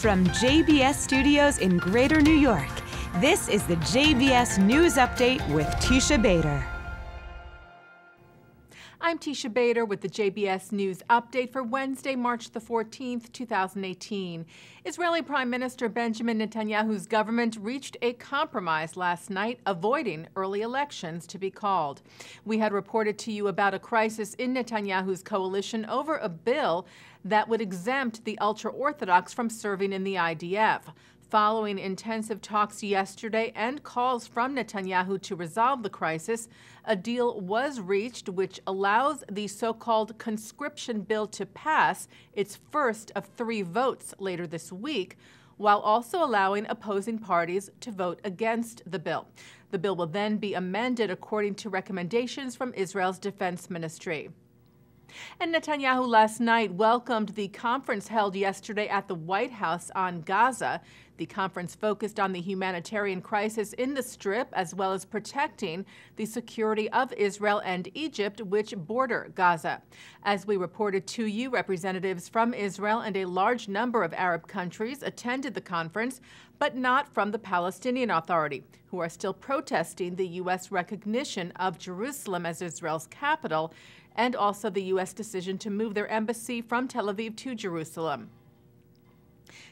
From JBS Studios in Greater New York, this is the JBS News Update with Teisha Bader. I'm Teisha Bader with the JBS News Update for Wednesday, March the 14th, 2018. Israeli Prime Minister Benjamin Netanyahu's government reached a compromise last night, avoiding early elections to be called. We had reported to you about a crisis in Netanyahu's coalition over a bill that would exempt the ultra-Orthodox from serving in the IDF. Following intensive talks yesterday and calls from Netanyahu to resolve the crisis, a deal was reached which allows the so-called conscription bill to pass its first of 3 votes later this week, while also allowing opposing parties to vote against the bill. The bill will then be amended according to recommendations from Israel's defense ministry. And Netanyahu last night welcomed the conference held yesterday at the White House on Gaza. The conference focused on the humanitarian crisis in the Strip, as well as protecting the security of Israel and Egypt, which border Gaza. As we reported to you, representatives from Israel and a large number of Arab countries attended the conference, but not from the Palestinian Authority, who are still protesting the U.S. recognition of Jerusalem as Israel's capital, and also the U.S. decision to move their embassy from Tel Aviv to Jerusalem.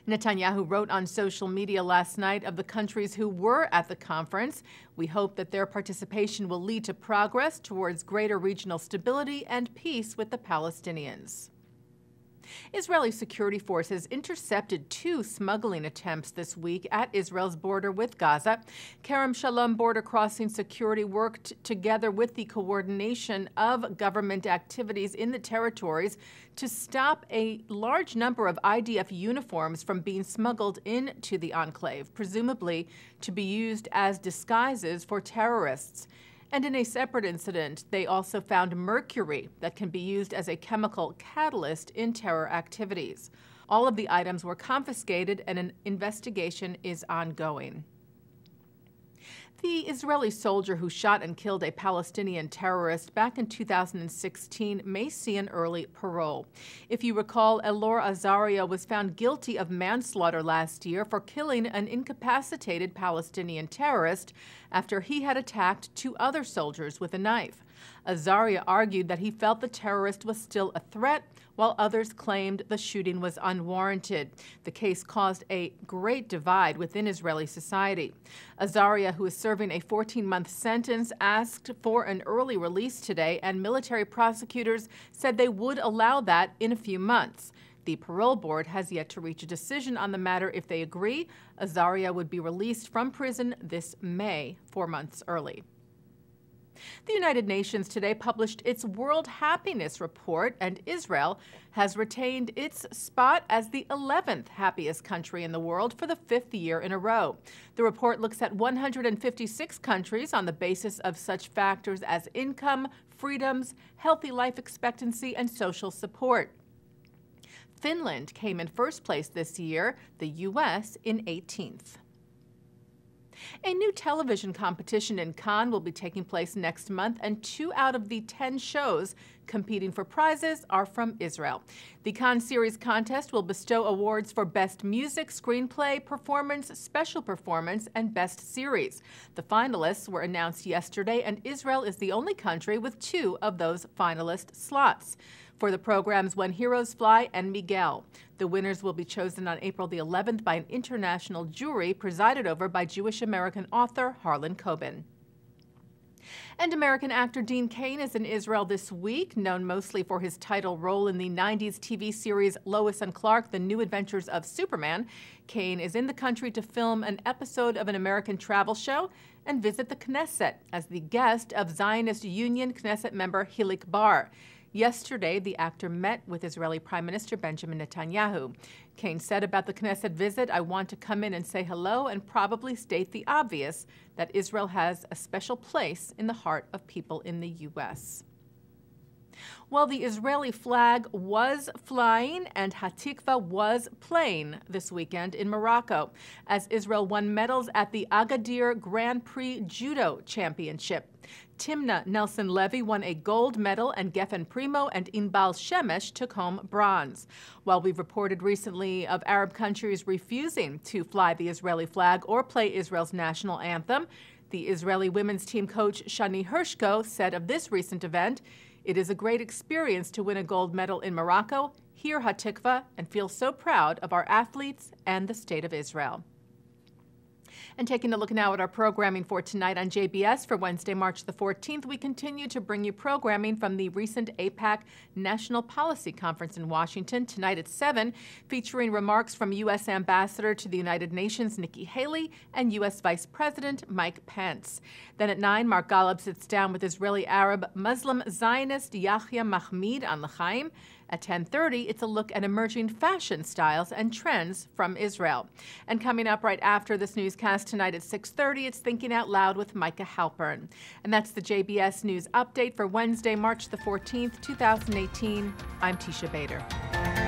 Netanyahu wrote on social media last night of the countries who were at the conference. We hope that their participation will lead to progress towards greater regional stability and peace with the Palestinians. Israeli security forces intercepted 2 smuggling attempts this week at Israel's border with Gaza. Kerem Shalom border crossing security worked together with the coordination of government activities in the territories to stop a large number of IDF uniforms from being smuggled into the enclave, presumably to be used as disguises for terrorists. And in a separate incident, they also found mercury that can be used as a chemical catalyst in terror activities. All of the items were confiscated and an investigation is ongoing. The Israeli soldier who shot and killed a Palestinian terrorist back in 2016 may see an early parole. If you recall, Elor Azaria was found guilty of manslaughter last year for killing an incapacitated Palestinian terrorist after he had attacked 2 other soldiers with a knife. Azaria argued that he felt the terrorist was still a threat, while others claimed the shooting was unwarranted. The case caused a great divide within Israeli society. Azaria, who is serving a 14-month sentence, asked for an early release today, and military prosecutors said they would allow that in a few months. The parole board has yet to reach a decision on the matter. If they agree, Azaria would be released from prison this May, 4 months early. The United Nations today published its World Happiness Report, and Israel has retained its spot as the 11th happiest country in the world for the 5th year in a row. The report looks at 156 countries on the basis of such factors as income, freedoms, healthy life expectancy, and social support. Finland came in first place this year, the U.S. in 18th. A new television competition in Cain will be taking place next month, and 2 out of the 10 shows competing for prizes are from Israel. The Cain Series contest will bestow awards for Best Music, Screenplay, Performance, Special Performance, and Best Series. The finalists were announced yesterday, and Israel is the only country with 2 of those finalist slots. For the programs When Heroes Fly and Miguel. The winners will be chosen on April the 11th by an international jury presided over by Jewish-American author Harlan Coben. And American actor Dean Cain is in Israel this week, known mostly for his title role in the 90s TV series Lois and Clark, The New Adventures of Superman. Cain is in the country to film an episode of an American travel show and visit the Knesset as the guest of Zionist Union Knesset member Hilik Bar. Yesterday, the actor met with Israeli Prime Minister Benjamin Netanyahu. Cain said about the Knesset visit, "I want to come in and say hello and probably state the obvious, that Israel has a special place in the heart of people in the U.S." Well, the Israeli flag was flying and Hatikva was playing this weekend in Morocco as Israel won medals at the Agadir Grand Prix Judo Championship. Timna Nelson Levy won a gold medal and Geffen Primo and Inbal Shemesh took home bronze. While we've reported recently of Arab countries refusing to fly the Israeli flag or play Israel's national anthem, the Israeli women's team coach Shani Hershko said of this recent event, "It is a great experience to win a gold medal in Morocco, hear Hatikva, and feel so proud of our athletes and the State of Israel." And taking a look now at our programming for tonight on JBS for Wednesday, March the 14th, we continue to bring you programming from the recent AIPAC National Policy Conference in Washington tonight at 7, featuring remarks from U.S. Ambassador to the United Nations Nikki Haley and U.S. Vice President Mike Pence. Then at 9, Mark Golub sits down with Israeli Arab Muslim Zionist Yahya Mahmoud on L'chaim. At 10:30, it's a look at emerging fashion styles and trends from Israel. And coming up right after this newscast tonight at 6:30, it's Thinking Out Loud with Micah Halpern. And that's the JBS News Update for Wednesday, March the 14th, 2018. I'm Teisha Bader.